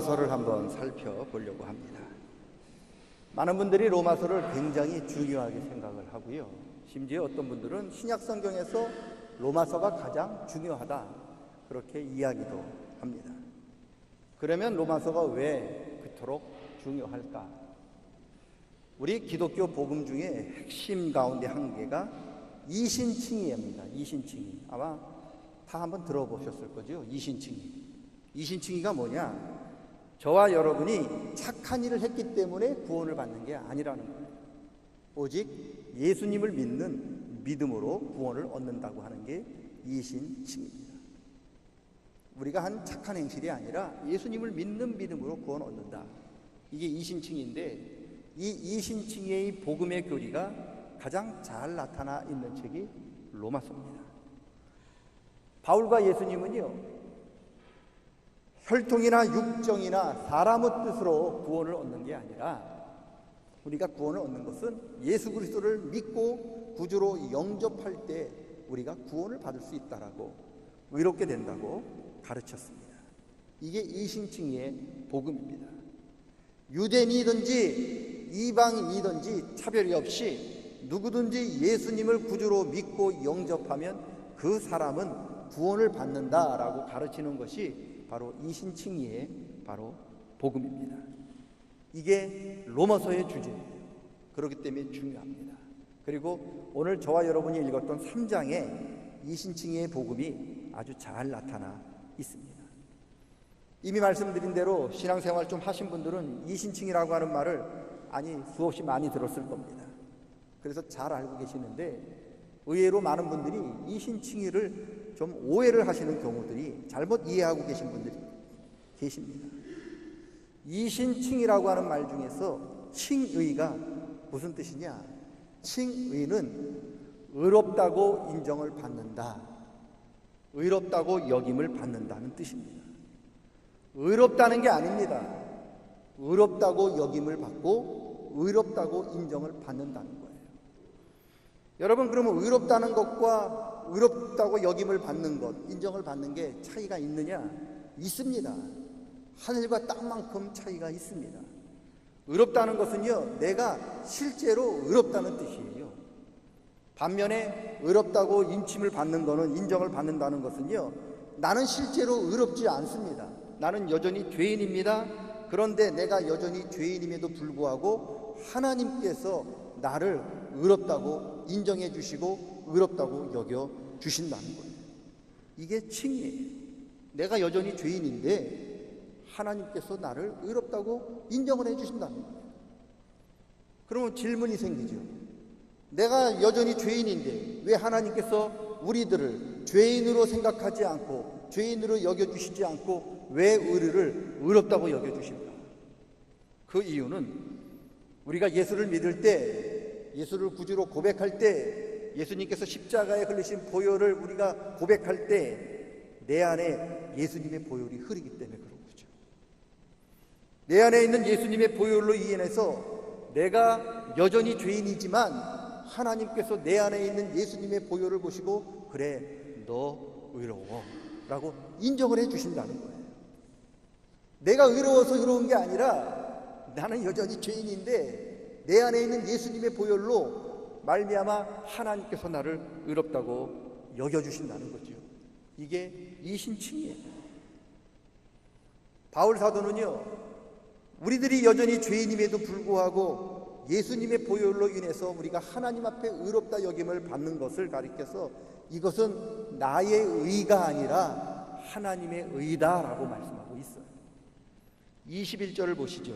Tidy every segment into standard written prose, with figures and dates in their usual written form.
로마서를 한번 살펴보려고 합니다. 많은 분들이 로마서를 굉장히 중요하게 생각을 하고요. 심지어 어떤 분들은 신약 성경에서 로마서가 가장 중요하다 그렇게 이야기도 합니다. 그러면 로마서가 왜 그토록 중요할까? 우리 기독교 복음 중에 핵심 가운데 한 개가 이신칭의입니다. 이신칭의. 아마 다 한번 들어보셨을 거죠. 이신칭의. 이신칭의가 뭐냐? 저와 여러분이 착한 일을 했기 때문에 구원을 받는 게 아니라는 거예요. 오직 예수님을 믿는 믿음으로 구원을 얻는다고 하는 게 이신칭의입니다. 우리가 한 착한 행실이 아니라 예수님을 믿는 믿음으로 구원 얻는다. 이게 이신칭의인데, 이 이신칭의의 복음의 교리가 가장 잘 나타나 있는 책이 로마서입니다. 바울과 예수님은요, 혈통이나 육정이나 사람의 뜻으로 구원을 얻는 게 아니라, 우리가 구원을 얻는 것은 예수 그리스도를 믿고 구주로 영접할 때 우리가 구원을 받을 수 있다라고, 의롭게 된다고 가르쳤습니다. 이게 이신칭의의 복음입니다. 유대인이든지 이방인이든지 차별이 없이 누구든지 예수님을 구주로 믿고 영접하면 그 사람은 구원을 받는다라고 가르치는 것이 바로 이신칭의의 바로 복음입니다. 이게 로마서의 주제예요. 그렇기 때문에 중요합니다. 그리고 오늘 저와 여러분이 읽었던 3장에 이신칭의의 복음이 아주 잘 나타나 있습니다. 이미 말씀드린 대로 신앙생활 좀 하신 분들은 이신칭이라고 하는 말을 수없이 많이 들었을 겁니다. 그래서 잘 알고 계시는데, 의외로 많은 분들이 이신칭의를 좀 오해를 하시는 경우들이, 잘못 이해하고 계신 분들이 계십니다. 이신칭이라고 하는 말 중에서 칭의가 무슨 뜻이냐? 칭의는 의롭다고 인정을 받는다, 의롭다고 여김을 받는다는 뜻입니다. 의롭다는 게 아닙니다. 의롭다고 여김을 받고 의롭다고 인정을 받는다는 거예요. 여러분, 그러면 의롭다는 것과 의롭다고 여김을 받는 것, 인정을 받는 게 차이가 있느냐? 있습니다. 하늘과 땅만큼 차이가 있습니다. 의롭다는 것은요, 내가 실제로 의롭다는 뜻이에요. 반면에 의롭다고 인침을 받는 거는, 인정을 받는다는 것은요, 나는 실제로 의롭지 않습니다. 나는 여전히 죄인입니다. 그런데 내가 여전히 죄인임에도 불구하고 하나님께서 나를 의롭다고 인정해 주시고 의롭다고 여겨 주신다는 거예요. 이게 칭의예요. 내가 여전히 죄인인데 하나님께서 나를 의롭다고 인정을 해 주신다는 거예요. 그러면 질문이 생기죠. 내가 여전히 죄인인데 왜 하나님께서 우리들을 죄인으로 생각하지 않고 죄인으로 여겨주시지 않고 왜 우리를 의롭다고 여겨주십니까? 그 이유는 우리가 예수를 믿을 때, 예수를 구주로 고백할 때, 예수님께서 십자가에 흘리신 보혈을 우리가 고백할 때 내 안에 예수님의 보혈이 흐르기 때문에 그런 거죠. 내 안에 있는 예수님의 보혈로 인해서 내가 여전히 죄인이지만 하나님께서 내 안에 있는 예수님의 보혈을 보시고, 그래, 너 의로워 라고 인정을 해 주신다는 거예요. 내가 의로워서 의로운 게 아니라 나는 여전히 죄인인데 내 안에 있는 예수님의 보혈로 말미암아 하나님께서 나를 의롭다고 여겨주신다는 거죠. 이게 이신칭의예요. 바울 사도는요, 우리들이 여전히 죄인임에도 불구하고 예수님의 보혈로 인해서 우리가 하나님 앞에 의롭다 여김을 받는 것을 가리켜서 이것은 나의 의가 아니라 하나님의 의다라고 말씀하고 있어요. 21절을 보시죠.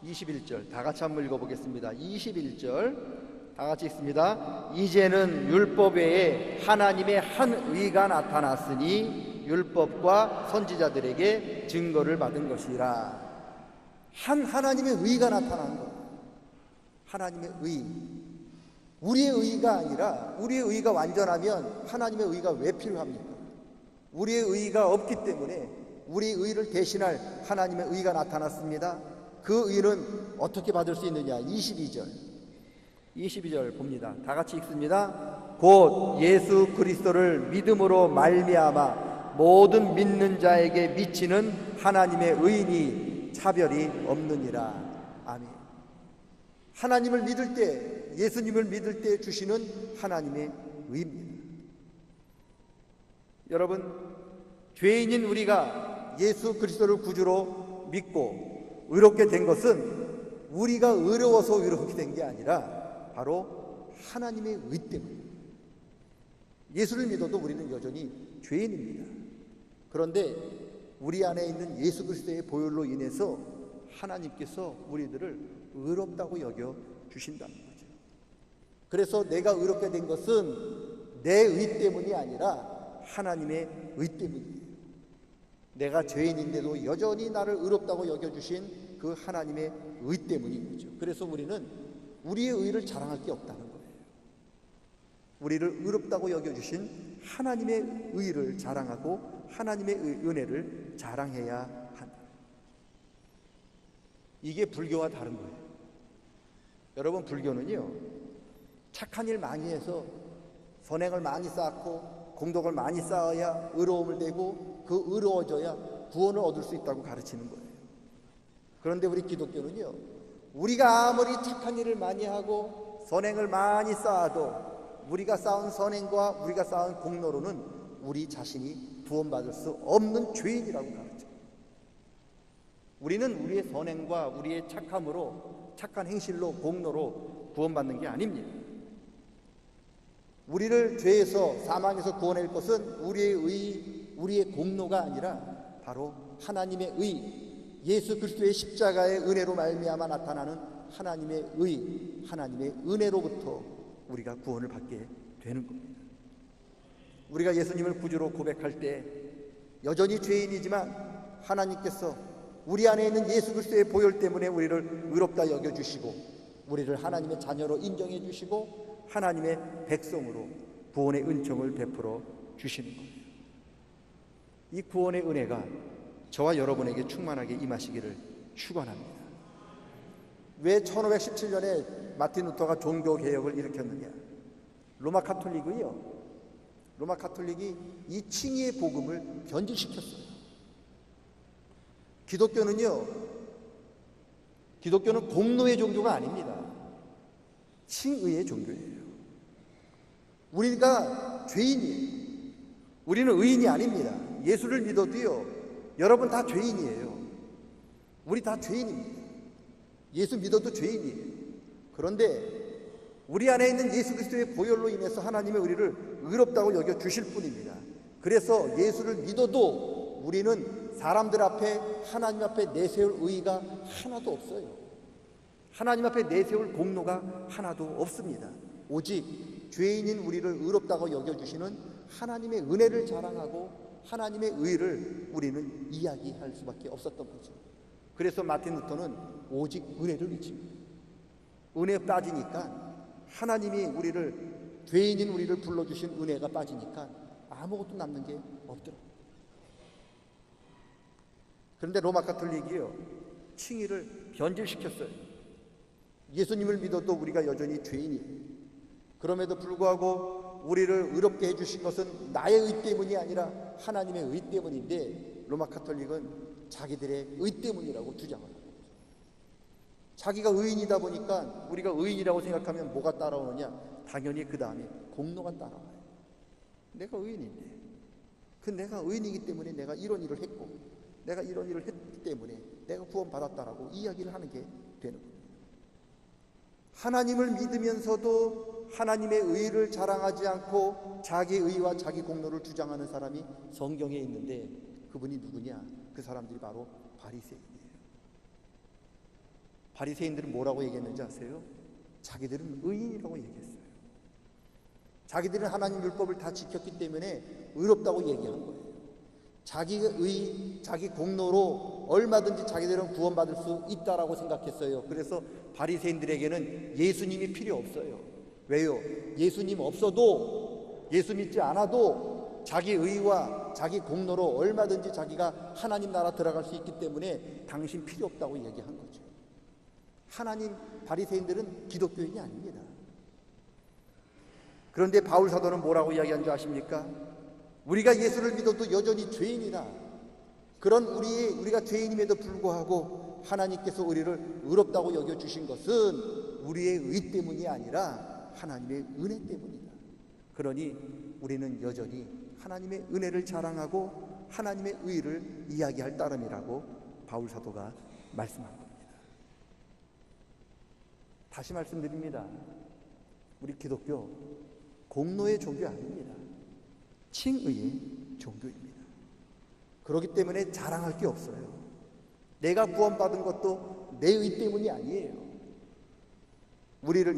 21절 다 같이 한번 읽어보겠습니다. 21절 다 같이 읽습니다. 이제는 율법 외에 하나님의 한 의가 나타났으니 율법과 선지자들에게 증거를 받은 것이라. 하나님의 의가 나타난 것, 하나님의 의. 우리의 의가 아니라, 우리의 의가 완전하면 하나님의 의가 왜 필요합니까? 우리의 의가 없기 때문에 우리의 의를 대신할 하나님의 의가 나타났습니다. 그 의는 어떻게 받을 수 있느냐? 22절 봅니다. 다 같이 읽습니다. 곧 예수 그리스도를 믿음으로 말미암아 모든 믿는 자에게 미치는 하나님의 의인이 차별이 없느니라. 아멘. 하나님을 믿을 때, 예수님을 믿을 때 주시는 하나님의 의입니다. 여러분, 죄인인 우리가 예수 그리스도를 구주로 믿고 의롭게 된 것은 우리가 의로워서 의롭게 된 게 아니라 바로 하나님의 의 때문입니다. 예수를 믿어도 우리는 여전히 죄인입니다. 그런데 우리 안에 있는 예수 그리스도의 보혈로 인해서 하나님께서 우리들을 의롭다고 여겨 주신다는 거죠. 그래서 내가 의롭게 된 것은 내 의 때문이 아니라 하나님의 의 때문이에요. 내가 죄인인데도 여전히 나를 의롭다고 여겨주신 그 하나님의 의 때문인 거죠. 그래서 우리는 우리의 의를 자랑할 게 없다는 거예요. 우리를 의롭다고 여겨주신 하나님의 의를 자랑하고 하나님의 은혜를 자랑해야 한다. 이게 불교와 다른 거예요. 여러분, 불교는요, 착한 일 많이 해서 선행을 많이 쌓고 공덕을 많이 쌓아야 의로움을 되고 그 의로워져야 구원을 얻을 수 있다고 가르치는 거예요. 그런데 우리 기독교는요, 우리가 아무리 착한 일을 많이 하고 선행을 많이 쌓아도 우리가 쌓은 선행과 우리가 쌓은 공로로는 우리 자신이 구원받을 수 없는 죄인이라고 가르쳐요. 우리는 우리의 선행과 우리의 착함으로, 착한 행실로, 공로로 구원받는 게 아닙니다. 우리를 죄에서, 사망에서 구원할 것은 우리의 의, 우리의 공로가 아니라 바로 하나님의 의, 예수 그리스도의 십자가의 은혜로 말미암아 나타나는 하나님의 의, 하나님의 은혜로부터 우리가 구원을 받게 되는 겁니다. 우리가 예수님을 구주로 고백할 때 여전히 죄인이지만 하나님께서 우리 안에 있는 예수 그리스도의 보혈 때문에 우리를 의롭다 여겨주시고 우리를 하나님의 자녀로 인정해 주시고 하나님의 백성으로 구원의 은총을 베풀어 주시는 겁니다. 이 구원의 은혜가 저와 여러분에게 충만하게 임하시기를 축원합니다. 왜 1517년에 마틴 루터가 종교개혁을 일으켰느냐? 로마 카톨릭이 이 칭의의 복음을 변질시켰어요. 기독교는 공로의 종교가 아닙니다. 칭의의 종교예요. 우리가 죄인이에요. 우리는 의인이 아닙니다. 예수를 믿어도요, 여러분 다 죄인이에요. 우리 다 죄인입니다. 예수 믿어도 죄인이에요. 그런데 우리 안에 있는 예수 그리스도의 보혈로 인해서 하나님의 우리를 의롭다고 여겨 주실 뿐입니다. 그래서 예수를 믿어도 우리는 사람들 앞에, 하나님 앞에 내세울 의의가 하나도 없어요. 하나님 앞에 내세울 공로가 하나도 없습니다. 오직 죄인인 우리를 의롭다고 여겨주시는 하나님의 은혜를 자랑하고 하나님의 의를 우리는 이야기할 수밖에 없었던 거죠. 그래서 마틴 루터는 오직 은혜를 외칩니다. 은혜에 빠지니까 하나님이 우리를, 죄인인 우리를 불러주신 은혜가 빠지니까 아무것도 남는 게 없더라고요. 그런데 로마 카톨릭이요, 칭의를 변질시켰어요. 예수님을 믿어도 우리가 여전히 죄인이에요. 그럼에도 불구하고 우리를 의롭게 해주신 것은 나의 의 때문이 아니라 하나님의 의 때문인데, 로마 카톨릭은 자기들의 의 때문이라고 주장을 합니다. 자기가 의인이다 보니까 우리가 의인이라고 생각하면 뭐가 따라오느냐? 당연히 그 다음에 공로가 따라와요. 내가 의인인데, 내가 의인이기 때문에 내가 이런 일을 했고, 내가 이런 일을 했기 때문에 내가 구원받았다라고 이야기를 하는 게 되는 거예요. 하나님을 믿으면서도 하나님의 의를 자랑하지 않고 자기 의와 자기 공로를 주장하는 사람이 성경에 있는데, 그분이 누구냐? 그 사람들이 바로 바리새인이에요. 바리새인들은 뭐라고 얘기했는지 아세요? 자기들은 의인이라고 얘기했어요. 자기들은 하나님 율법을 다 지켰기 때문에 의롭다고 얘기한 거예요. 자기의 의, 자기 공로로 얼마든지 자기들은 구원받을 수 있다라고 생각했어요. 그래서 바리새인들에게는 예수님이 필요 없어요. 왜요? 예수님 없어도, 예수 믿지 않아도 자기 의와 자기 공로로 얼마든지 자기가 하나님 나라 들어갈 수 있기 때문에 당신 필요 없다고 얘기한 거죠. 하나님, 바리새인들은 기독교인이 아닙니다. 그런데 바울 사도는 뭐라고 이야기한 줄 아십니까? 우리가 예수를 믿어도 여전히 죄인이다. 그런 우리가 죄인임에도 불구하고 하나님께서 우리를 의롭다고 여겨주신 것은 우리의 의 때문이 아니라 하나님의 은혜 때문이다. 그러니 우리는 여전히 하나님의 은혜를 자랑하고 하나님의 의를 이야기할 따름이라고 바울 사도가 말씀한 겁니다. 다시 말씀드립니다. 우리 기독교 공로의 종교 아닙니다. 칭의의 종교입니다. 그렇기 때문에 자랑할 게 없어요. 내가 구원받은 것도 내 의 때문이 아니에요.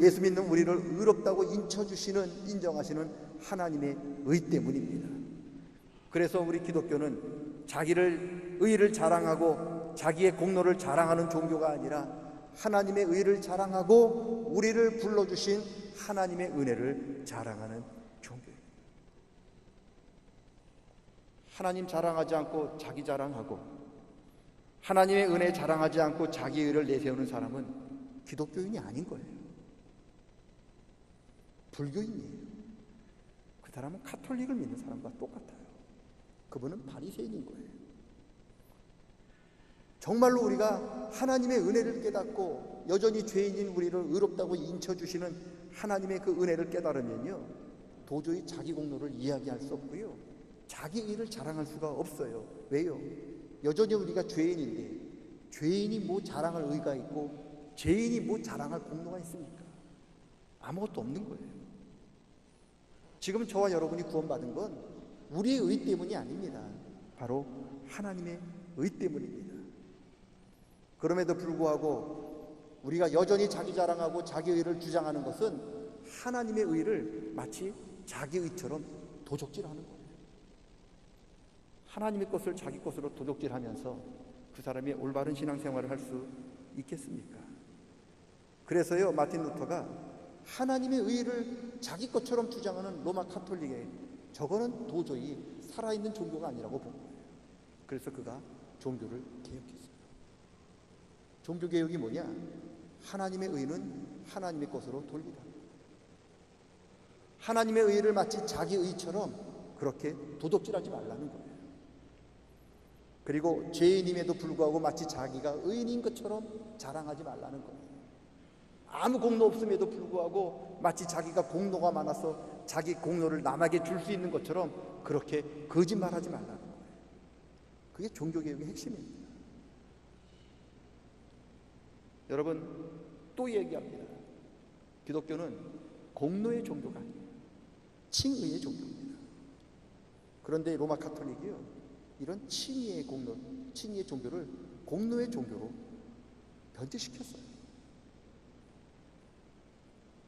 예수 믿는 우리를 의롭다고 인정하시는 하나님의 의 때문입니다. 그래서 우리 기독교는 자기를 의를 자랑하고 자기의 공로를 자랑하는 종교가 아니라 하나님의 의를 자랑하고 우리를 불러주신 하나님의 은혜를 자랑하는 종교예요. 하나님 자랑하지 않고 자기 자랑하고 하나님의 은혜 자랑하지 않고 자기 의를 내세우는 사람은 기독교인이 아닌 거예요. 불교인이에요. 그 사람은 카톨릭을 믿는 사람과 똑같아요. 그분은 바리새인인 거예요. 정말로 우리가 하나님의 은혜를 깨닫고 여전히 죄인인 우리를 의롭다고 인쳐주시는 하나님의 그 은혜를 깨달으면요, 도저히 자기 공로를 이야기할 수 없고요, 자기 의를 자랑할 수가 없어요. 왜요? 여전히 우리가 죄인인데 죄인이 뭐 자랑할 의가 있고 죄인이 뭐 자랑할 공로가 있습니까? 아무것도 없는 거예요. 지금 저와 여러분이 구원받은 건 우리의 의 때문이 아닙니다. 바로 하나님의 의 때문입니다. 그럼에도 불구하고 우리가 여전히 자기 자랑하고 자기 의를 주장하는 것은 하나님의 의를 마치 자기 의처럼 도적질하는 거예요. 하나님의 것을 자기 것으로 도적질하면서 그 사람이 올바른 신앙생활을 할 수 있겠습니까? 그래서요, 마틴 루터가 하나님의 의를 자기 것처럼 주장하는 로마 카톨릭에 저거는 도저히 살아있는 종교가 아니라고 본 거예요. 그래서 그가 종교를 개혁했어요. 종교개혁이 뭐냐? 하나님의 의는 하나님의 것으로 돌리라. 하나님의 의를 마치 자기 의처럼 그렇게 도둑질하지 말라는 거예요. 그리고 죄인임에도 불구하고 마치 자기가 의인인 것처럼 자랑하지 말라는 거예요. 아무 공로 없음에도 불구하고 마치 자기가 공로가 많아서 자기 공로를 남에게 줄 수 있는 것처럼 그렇게 거짓말하지 말라는 거예요. 그게 종교개혁의 핵심입니다. 여러분, 또 얘기합니다. 기독교는 공로의 종교가 아니에요. 칭의의 종교입니다. 그런데 로마 카톨릭이요, 이런 칭의의 종교를 공로의 종교로 변질시켰어요.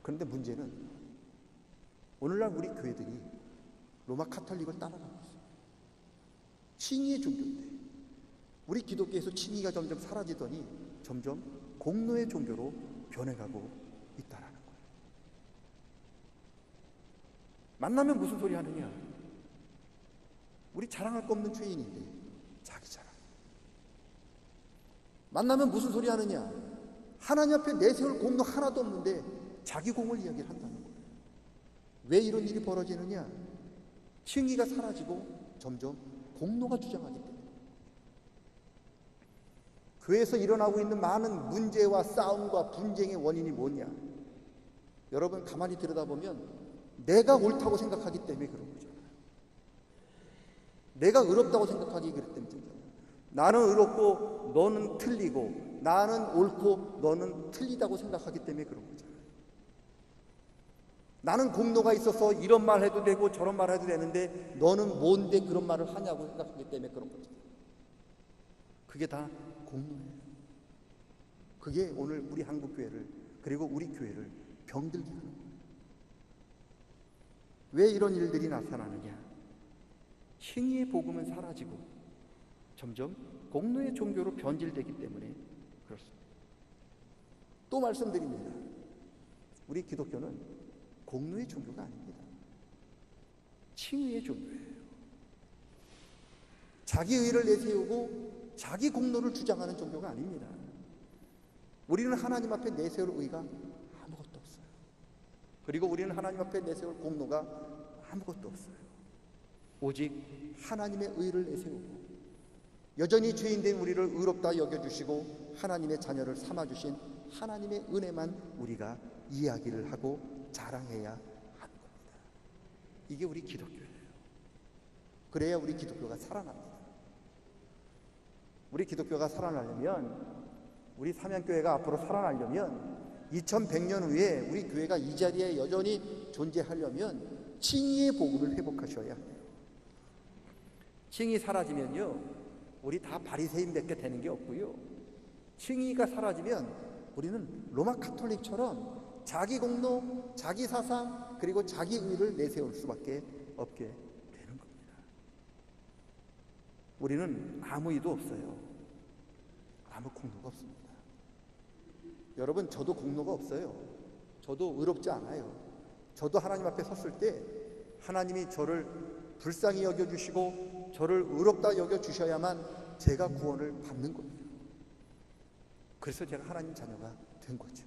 그런데 문제는 오늘날 우리 교회들이 로마 카톨릭을 따라가고 있어요. 칭의의 종교인데 우리 기독교에서 칭의가 점점 사라지더니 점점 공로의 종교로 변해가고 있다라는 거예요. 만나면 무슨 소리 하느냐? 우리 자랑할 거 없는 죄인인데 자기 자랑. 만나면 무슨 소리 하느냐? 하나님 앞에 내세울 공로 하나도 없는데 자기 공을 이야기를 한다는 거예요. 왜 이런 일이 벌어지느냐? 칭의가 사라지고 점점 공로가 주장하기 때문에. 교회에서 일어나고 있는 많은 문제와 싸움과 분쟁의 원인이 뭐냐? 여러분 가만히 들여다보면 내가 옳다고 생각하기 때문에 그런 거죠. 내가 의롭다고 생각하기 때문에. 나는 의롭고 너는 틀리고 나는 옳고 너는 틀리다고 생각하기 때문에 그런 거잖아요. 나는 공로가 있어서 이런 말 해도 되고 저런 말 해도 되는데 너는 뭔데 그런 말을 하냐고 생각하기 때문에 그런 거잖아요. 그게 다 공로예요. 그게 오늘 우리 한국교회를 그리고 우리 교회를 병들게 하는 거예요. 왜 이런 일들이 나타나느냐? 칭의의 복음은 사라지고 점점 공로의 종교로 변질되기 때문에 그렇습니다. 또 말씀드립니다. 우리 기독교는 공로의 종교가 아닙니다. 칭의의 종교예요. 자기 의를 내세우고 자기 공로를 주장하는 종교가 아닙니다. 우리는 하나님 앞에 내세울 의가 아무것도 없어요. 그리고 우리는 하나님 앞에 내세울 공로가 아무것도 없어요. 오직 하나님의 의를 내세우고 여전히 죄인된 우리를 의롭다 여겨주시고 하나님의 자녀를 삼아주신 하나님의 은혜만 우리가 이야기를 하고 자랑해야 하는 겁니다. 이게 우리 기독교예요. 그래야 우리 기독교가 살아납니다. 우리 기독교가 살아나려면, 우리 삼양교회가 앞으로 살아나려면 2100년 후에 우리 교회가 이 자리에 여전히 존재하려면 칭의의 복음을 회복하셔야 해요. 칭의 사라지면요, 우리 다 바리새인밖에 되는 게 없고요. 칭의가 사라지면 우리는 로마 카톨릭처럼 자기 공로, 자기 사상, 그리고 자기 의를 내세울 수밖에 없게 되는 겁니다. 우리는 아무 의도 없어요. 아무 공로가 없습니다. 여러분, 저도 공로가 없어요. 저도 의롭지 않아요. 저도 하나님 앞에 섰을 때 하나님이 저를 불쌍히 여겨주시고 저를 의롭다 여겨주셔야만 제가 구원을 받는 겁니다. 그래서 제가 하나님 자녀가 된 거죠.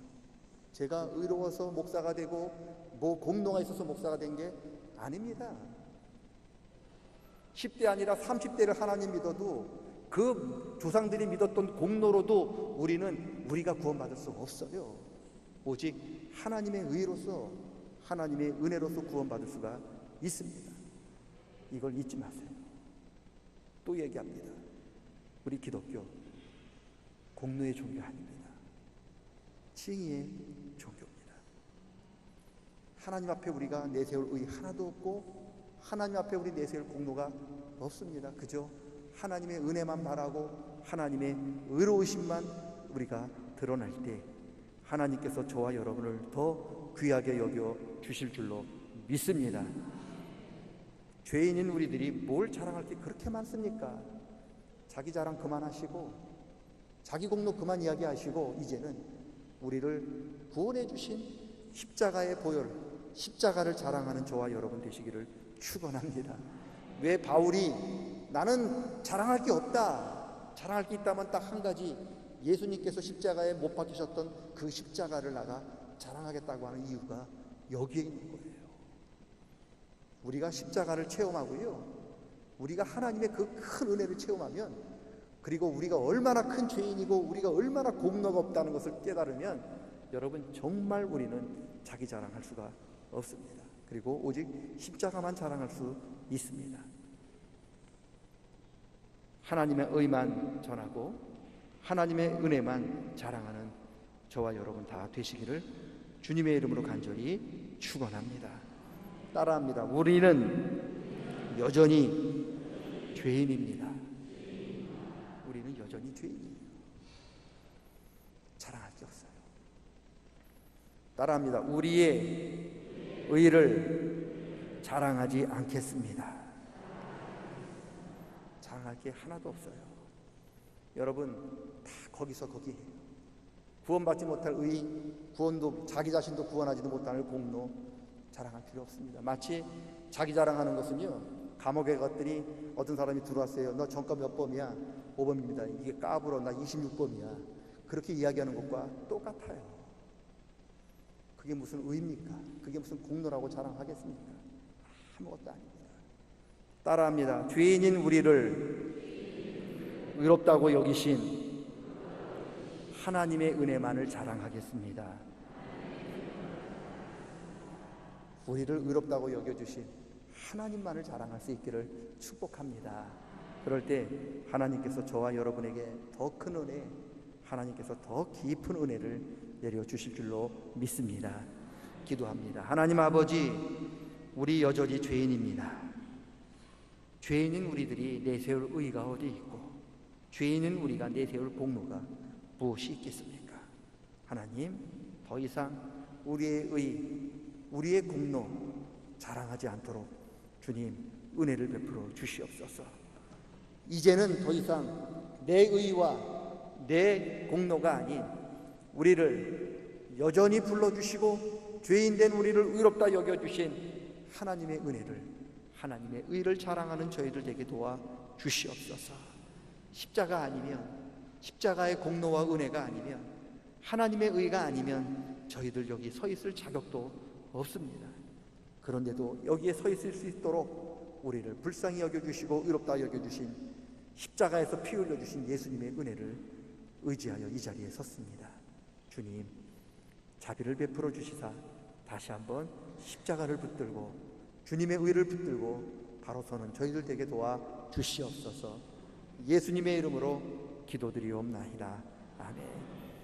제가 의로워서 목사가 되고 뭐 공로가 있어서 목사가 된 게 아닙니다. 10대 아니라 30대를 하나님 믿어도 그 조상들이 믿었던 공로로도 우리가 구원받을 수 없어요. 오직 하나님의 의로서, 하나님의 은혜로서 구원받을 수가 있습니다. 이걸 잊지 마세요. 또 얘기합니다. 우리 기독교 공로의 종교 아닙니다. 칭의의 종교입니다. 하나님 앞에 우리가 내세울 의 하나도 없고 하나님 앞에 우리 내세울 공로가 없습니다. 그저 하나님의 은혜만 말하고 하나님의 의로우심만 우리가 드러날 때 하나님께서 저와 여러분을 더 귀하게 여겨 주실 줄로 믿습니다. 죄인인 우리들이 뭘 자랑할 게 그렇게 많습니까? 자기 자랑 그만하시고 자기 공로 그만 이야기하시고 이제는 우리를 구원해 주신 십자가의 보혈, 십자가를 자랑하는 저와 여러분 되시기를 축원합니다. 왜 바울이 나는 자랑할 게 없다, 자랑할 게 있다면 딱 한 가지, 예수님께서 십자가에 못 박히셨던 그 십자가를 나가 자랑하겠다고 하는 이유가 여기에 있는 거예요. 우리가 십자가를 체험하고요, 우리가 하나님의 그 큰 은혜를 체험하면, 그리고 우리가 얼마나 큰 죄인이고 우리가 얼마나 공로가 없다는 것을 깨달으면 여러분 정말 우리는 자기 자랑할 수가 없습니다. 그리고 오직 십자가만 자랑할 수 있습니다. 하나님의 의만 전하고 하나님의 은혜만 자랑하는 저와 여러분 다 되시기를 주님의 이름으로 간절히 축원합니다. 따라합니다. 우리는 여전히 죄인입니다. 우리는 여전히 죄인이에요. 자랑할 게 없어요. 따라합니다. 우리의 의를 자랑하지 않겠습니다. 자랑할 게 하나도 없어요. 여러분 다 거기서 거기에요. 구원받지 못할 의, 구원도 자기 자신도 구원하지도 못하는 공로 자랑할 필요 없습니다. 마치 자기 자랑하는 것은요, 감옥에 갔더니 어떤 사람이 들어왔어요. 너 전과 몇 범이야? 5범입니다. 이게 까불어. 나 26범이야. 그렇게 이야기하는 것과 똑같아요. 그게 무슨 의입니까? 그게 무슨 공로라고 자랑하겠습니까? 아무것도 아닙니다. 따라합니다. 죄인인 우리를 의롭다고 여기신 하나님의 은혜만을 자랑하겠습니다. 우리를 의롭다고 여겨주신 하나님만을 자랑할 수 있기를 축복합니다. 그럴 때 하나님께서 저와 여러분에게 더 큰 은혜, 하나님께서 더 깊은 은혜를 내려주실 줄로 믿습니다. 기도합니다. 하나님 아버지, 우리 여전히 죄인입니다. 죄인인 우리들이 내세울 의가 어디 있고 죄인인 우리가 내세울 공로가 무엇이 있겠습니까? 하나님, 더 이상 우리의 의, 우리의 공로 자랑하지 않도록 주님 은혜를 베풀어 주시옵소서. 이제는 더 이상 내 의와 내 공로가 아닌 우리를 여전히 불러주시고 죄인된 우리를 의롭다 여겨주신 하나님의 은혜를, 하나님의 의를 자랑하는 저희들 되게 도와 주시옵소서. 십자가 아니면, 십자가의 공로와 은혜가 아니면, 하나님의 의가 아니면 저희들 여기 서 있을 자격도 없습니다. 그런데도 여기에 서 있을 수 있도록 우리를 불쌍히 여겨주시고 의롭다 여겨주신 십자가에서 피 흘려주신 예수님의 은혜를 의지하여 이 자리에 섰습니다. 주님, 자비를 베풀어 주시사 다시 한번 십자가를 붙들고 주님의 의를 붙들고 바로 서는 저희들 되게 도와 주시옵소서. 예수님의 이름으로 기도드리옵나이다. 아멘.